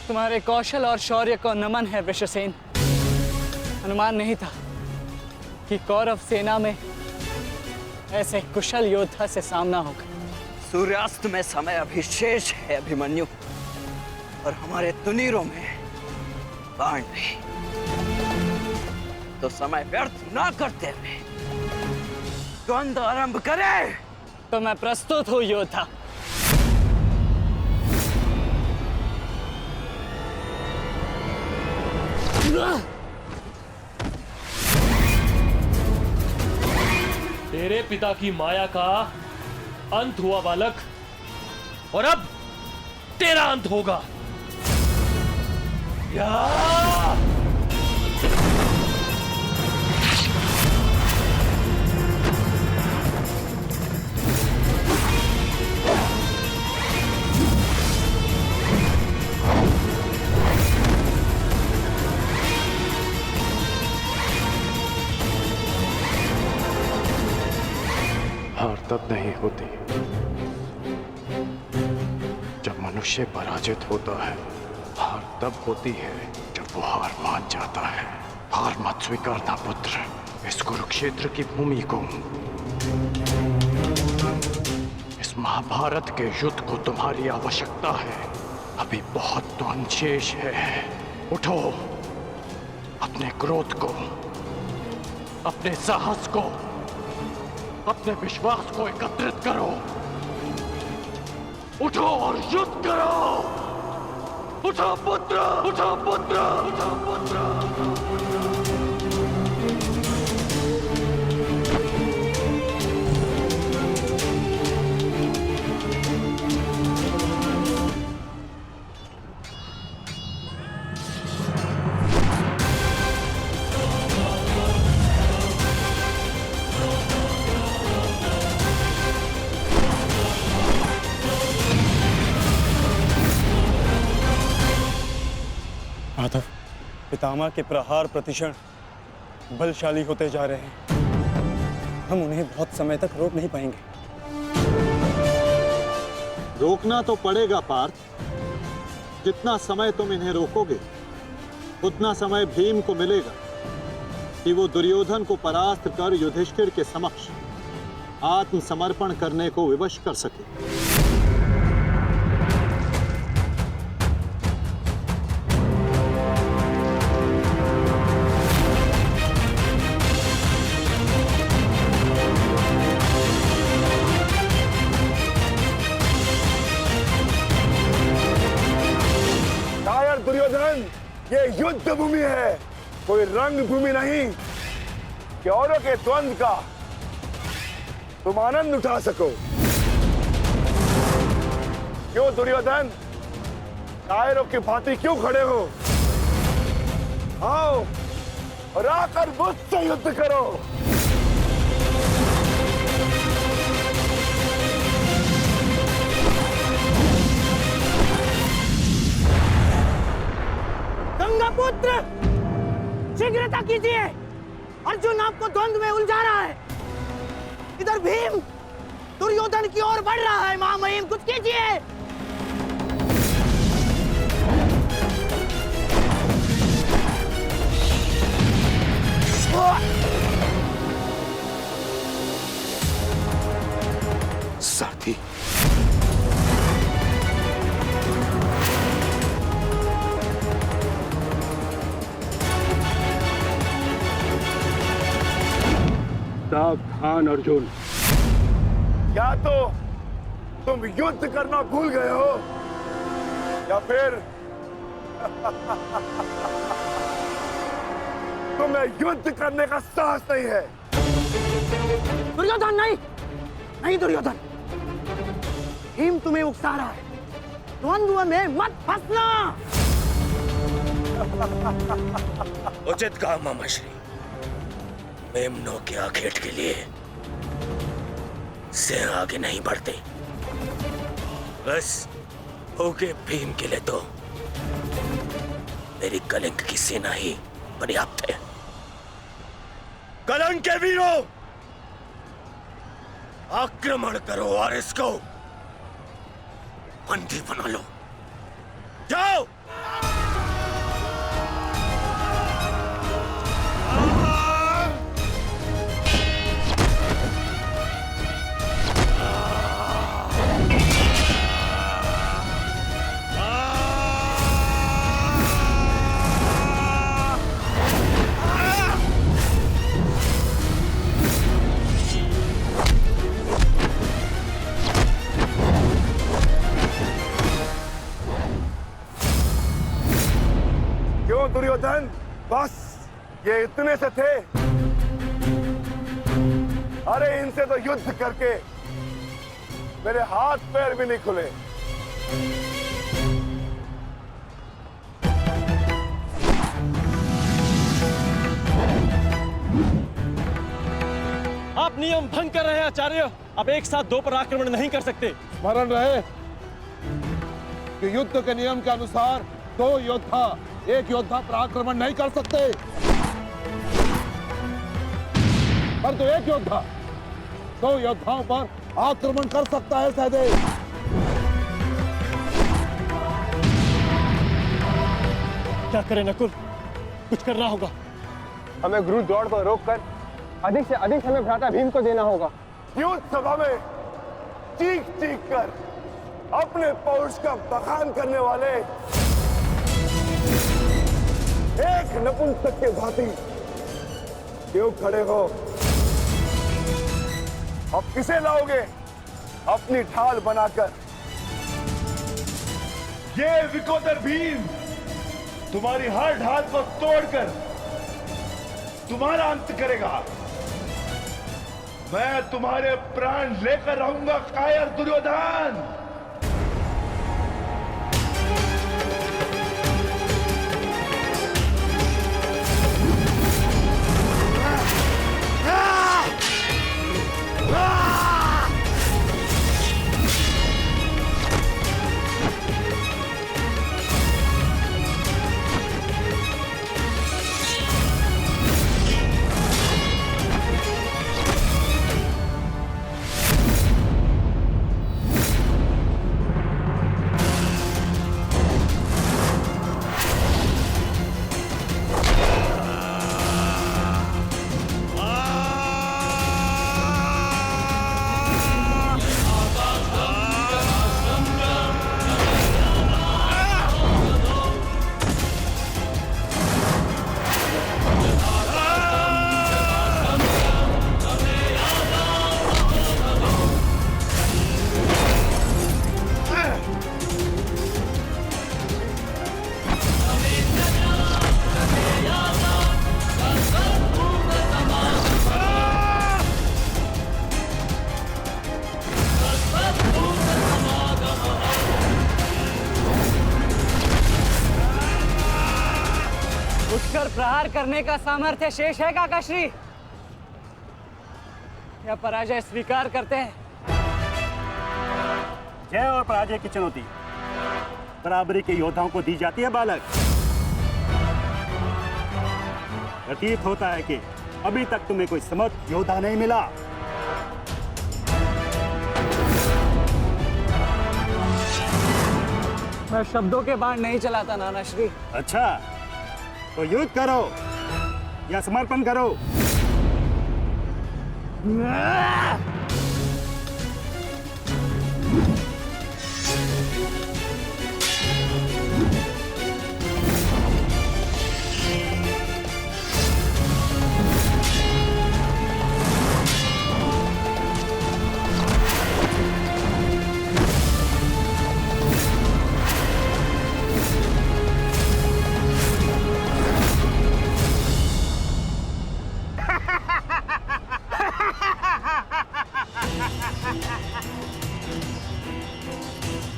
तुम्हारे कौशल और शौर्य को नमन है वृषसेन। अनुमान नहीं था कि कौरव सेना में ऐसे कुशल योद्धा से सामना होगा। सूर्यास्त में समय अभी शेष है अभिमन्यु, और हमारे तुनीरों में बाण नहीं। तो समय व्यर्थ ना करते हुए द्वंद्व आरंभ करें। तो मैं प्रस्तुत हूं योद्धा। तेरे पिता की माया का अंत हुआ बालक, और अब तेरा अंत होगा। या हार तब नहीं होती जब मनुष्य पराजित होता है। हार तब होती है जब वो हार मान जाता है। हार मत स्वीकारना पुत्र। इस कुरुक्षेत्र की भूमि को, इस महाभारत के युद्ध को तुम्हारी आवश्यकता है। अभी बहुत द्वंद्व शेष है। उठो, अपने क्रोध को, अपने साहस को, अपने विश्वास को एकत्रित करो। उठो और युद्ध करो। उठो पुत्र, उठो पुत्र, उठो पुत्र। माधव, पितामह के प्रहार प्रतिक्षण बलशाली होते जा रहे हैं। हम उन्हें बहुत समय तक रोक नहीं पाएंगे। रोकना तो पड़ेगा पार्थ। जितना समय तुम इन्हें रोकोगे उतना समय भीम को मिलेगा कि वो दुर्योधन को परास्त कर युधिष्ठिर के समक्ष आत्मसमर्पण करने को विवश कर सके। दुर्योधन, ये युद्ध भूमि है, कोई रंग भूमि नहीं कि औरों के द्वंद्व का तुम आनंद उठा सको। क्यों दुर्योधन, कायरों की भांति क्यों खड़े हो? आओ और आकर मुझसे युद्ध करो। पुत्र, शीघ्रता कीजिए। अर्जुन आपको द्वंद्व में उलझा रहा है। इधर भीम दुर्योधन की ओर बढ़ रहा है। महामहिम, कुछ कीजिए। साथी, सावधान अर्जुन। या तो तुम युद्ध करना भूल गए हो, या फिर तुम्हें युद्ध करने का साहस नहीं है। दुर्योधन, नहीं नहीं दुर्योधन, भीम तुम्हें उकसा रहा है। द्वंद्व में मत फंसना। उचित कहा मामाश्री। मेमनों के आखेट के लिए से आगे नहीं बढ़ते। बस होके भीम के लिए तो मेरी कलिंग की सेना ही पर्याप्त है। कलंक के वीरों, आक्रमण करो और इसको बंदी बना लो। जाओ क्यों दुर्योधन, बस ये इतने से थे? अरे इनसे तो युद्ध करके मेरे हाथ पैर भी नहीं खुले। आप नियम भंग कर रहे हैं आचार्य। अब एक साथ दो पर आक्रमण नहीं कर सकते। स्मरण रहे कि युद्ध के नियम के अनुसार दो योद्धा एक योद्धा पर आक्रमण नहीं कर सकते, परंतु एक योद्धा दो योद्धाओं पर आक्रमण कर सकता है। सहदेव, क्या करें नकुल, कुछ करना होगा। हमें गुरु दौड़ को रोककर अधिक से अधिक समय भ्राता भीम को देना होगा। युद्ध सभा में चीख चीख कर अपने पौरुष का बखान करने वाले एक नपुंसक के भांति क्यों खड़े हो? अब किसे लाओगे अपनी ढाल बनाकर? ये विकोदर भीम तुम्हारी हर ढाल को तोड़कर तुम्हारा अंत करेगा। मैं तुम्हारे प्राण लेकर रहूंगा कायर दुर्योधन। उठकर प्रहार करने का सामर्थ्य शेष है काकाश्री, या पराजय स्वीकार करते हैं? जय और पराजय की चुनौती बराबरी के योद्धाओं को दी जाती है बालक। प्रतीत होता है कि अभी तक तुम्हें कोई समर्थ योद्धा नहीं मिला। मैं शब्दों के बाण नहीं चलाता नानाश्री। अच्छा, तो युद्ध करो या समर्पण करो।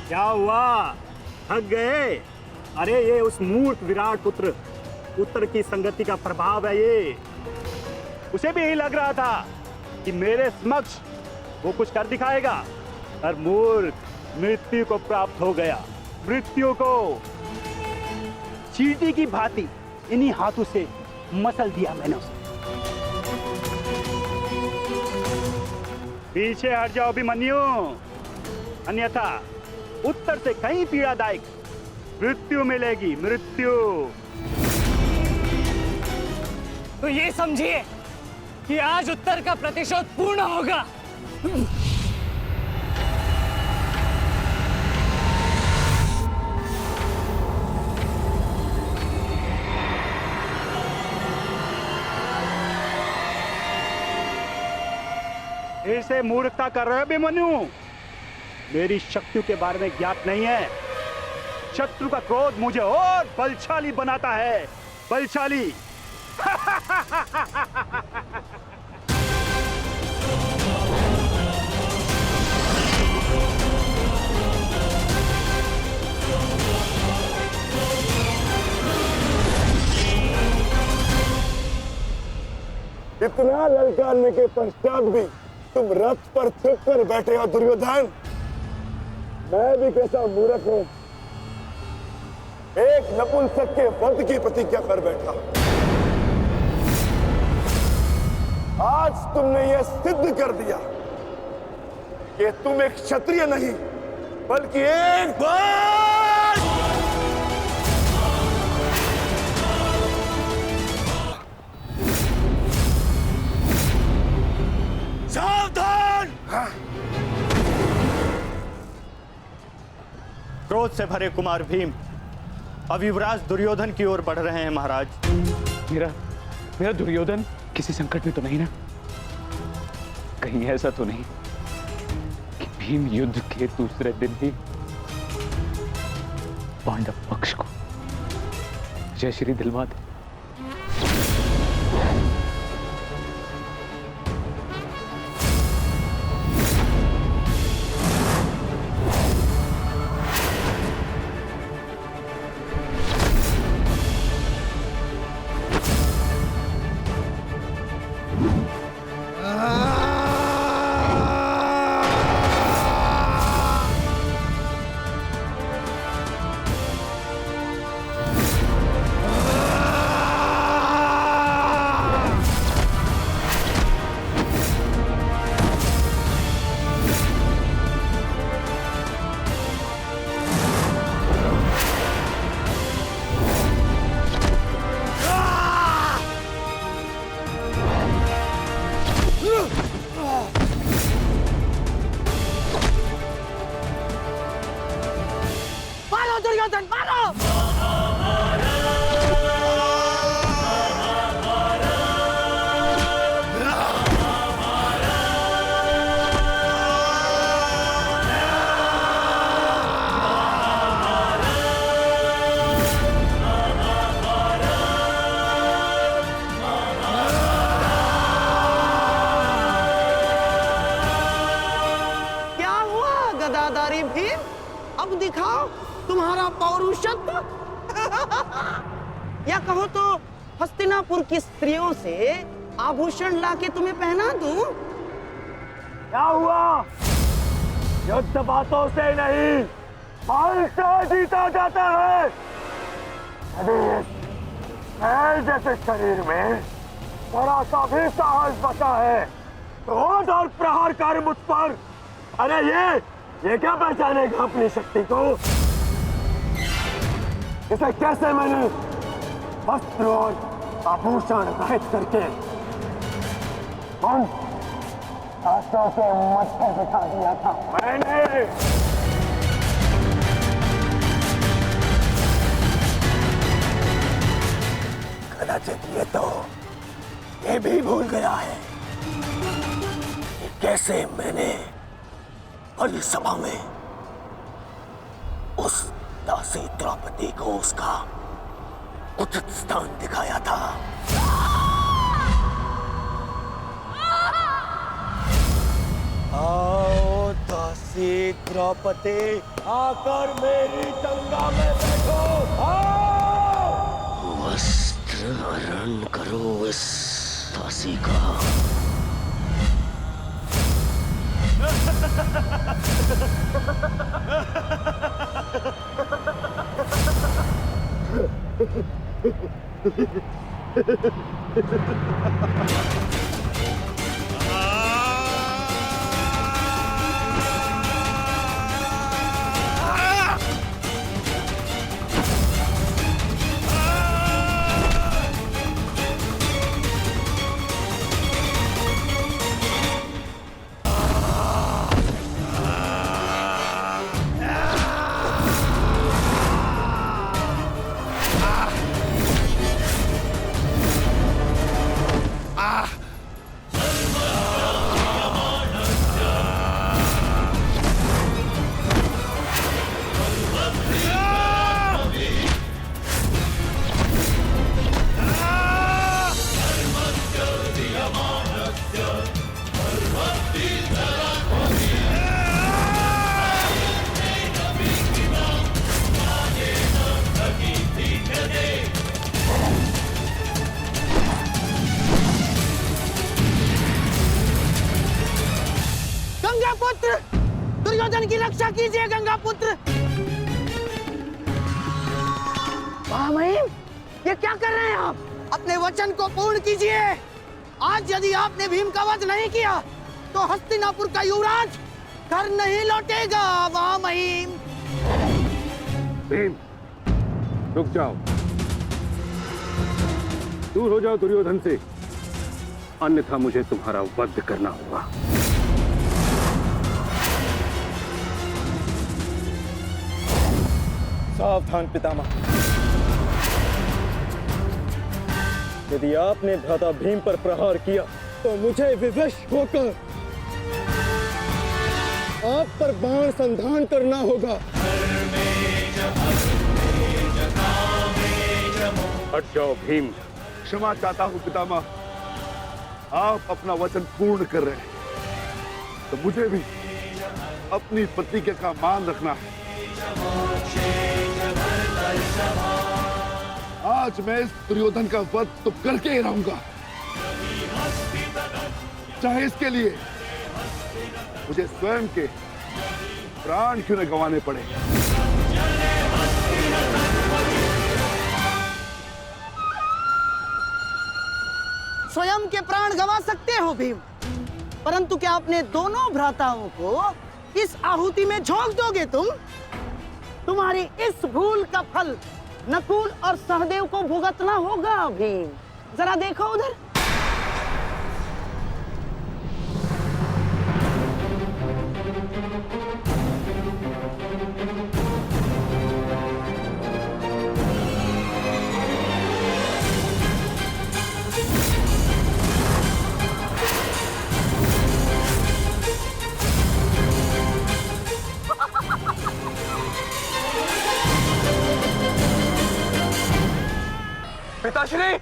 क्या हुआ, थक गए? अरे ये उस मूर्ख विराट पुत्र उत्तर की संगति का प्रभाव है। ये उसे भी यही लग रहा था कि मेरे समक्ष वो कुछ कर दिखाएगा, और मूर्ख मृत्यु को प्राप्त हो गया। मृत्यु को चींटी की भांति इन्हीं हाथों से मसल दिया मैंने उसे। पीछे हट जाओ अभिमन्यु, अन्यथा उत्तर से कहीं पीड़ादायक मृत्यु मिलेगी, मृत्यु। तो ये समझिए कि आज उत्तर का प्रतिशोध पूर्ण होगा। ऐसे मूर्खता कर रहे हो अभिमन्यु? मेरी शक्तियों के बारे में ज्ञात नहीं है। शत्रु का क्रोध मुझे और बलशाली बनाता है, बलशाली। इतना ललकारने के पश्चात भी तुम रथ पर छिप कर बैठे हो दुर्योधन। मैं भी कैसा मूर्ख हूं, एक नपुंसक के वध की प्रतिज्ञा कर बैठा। आज तुमने यह सिद्ध कर दिया कि तुम एक क्षत्रिय नहीं बल्कि एक सावधान! क्रोध से भरे कुमार भीम अब युवराज दुर्योधन की ओर बढ़ रहे हैं महाराज। मेरा दुर्योधन किसी संकट में तो नहीं ना? कहीं ऐसा तो नहीं कि भीम युद्ध के दूसरे दिन ही पांडव पक्ष को जयश्री दिलवा दे? दुर्योधन मारो! क्या हुआ गदाधारी भीम? अब दिखाओ तुम्हारा पौरुषत्व। या कहो तो हस्तिनापुर की स्त्रियों से आभूषण लाके तुम्हें पहना दूं? क्या हुआ? युद्ध बातों से नहीं बल से जीता जाता है। शरीर जैसे शरीर में थोड़ा सा भी साहस बचा है, क्रोध और प्रहार कर मुझ पर। अरे ये क्या पहचानेगा अपनी शक्ति को? इसे कैसे मैंने वस्त्र और आभूषण रहित करके उन आंसुओं के मत्थे बिठा दिया था मैंने। कदाचित ये भी भूल गया है कि कैसे मैंने बड़ी सभा में उस दासी द्रौपदी को उसका उचित स्थान दिखाया था। आओ दासी द्रौपदी, आकर मेरी गंगा में बैठो। आओ! वस्त्र हरण करो इस दासी का। पुत्र, दुर्योधन की रक्षा कीजिए गंगा पुत्र। महामहिम, ये क्या कर रहे हैं आप? अपने वचन को पूर्ण कीजिए। आज यदि आपने भीम का वध नहीं किया तो हस्तिनापुर का युवराज घर नहीं लौटेगा। महामहिम, भीम, रुक जाओ, दूर हो जाओ दुर्योधन से, अन्यथा मुझे तुम्हारा वध करना होगा। सावधान पितामह, यदि आपने भ्राता भीम पर प्रहार किया तो मुझे विवश होकर आप पर बाण संधान करना होगा। हट जाओ भीम। क्षमा चाहता हूं पितामह, आप अपना वचन पूर्ण कर रहे हैं तो मुझे भी अपनी प्रतिज्ञा का मान रखना है। आज मैं इस दुर्योधन का वध तो करके ही रहूंगा, चाहे इसके लिए मुझे स्वयं के प्राण क्यों न गंवाने पड़े। स्वयं के प्राण गंवा सकते हो भीम, परंतु क्या अपने दोनों भ्राताओं को इस आहुति में झोंक दोगे तुम? तुम्हारी इस भूल का फल नकुल और सहदेव को भुगतना होगा भीम। जरा देखो उधर। पिताश्री,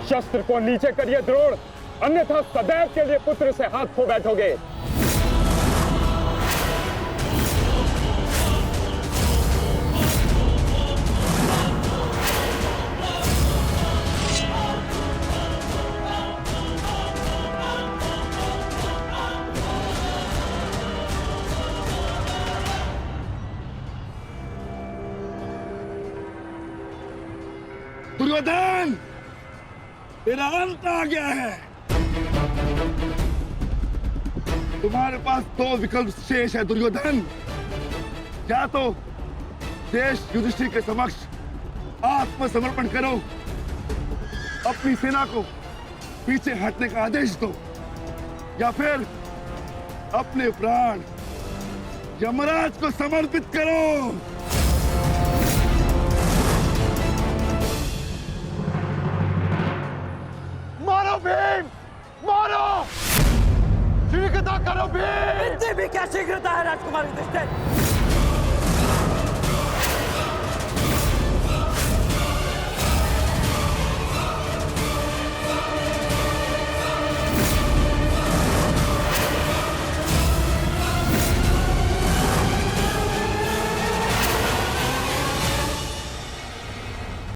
शस्त्र को नीचे करिए द्रोण, अन्यथा सदैव के लिए पुत्र से हाथ खो बैठोगे। दुर्योधन, तेरा अंत आ गया है। तुम्हारे पास दो विकल्प शेष है दुर्योधन, या तो देश युधिष्ठिर के समक्ष आत्मसमर्पण करो, अपनी सेना को पीछे हटने का आदेश दो, या फिर अपने प्राण यमराज को समर्पित करो। मारो भीम, मारो, शीघ्रता करो भीम। इतनी भी क्या शीघ्रता है राजकुमार युधिष्ठिर?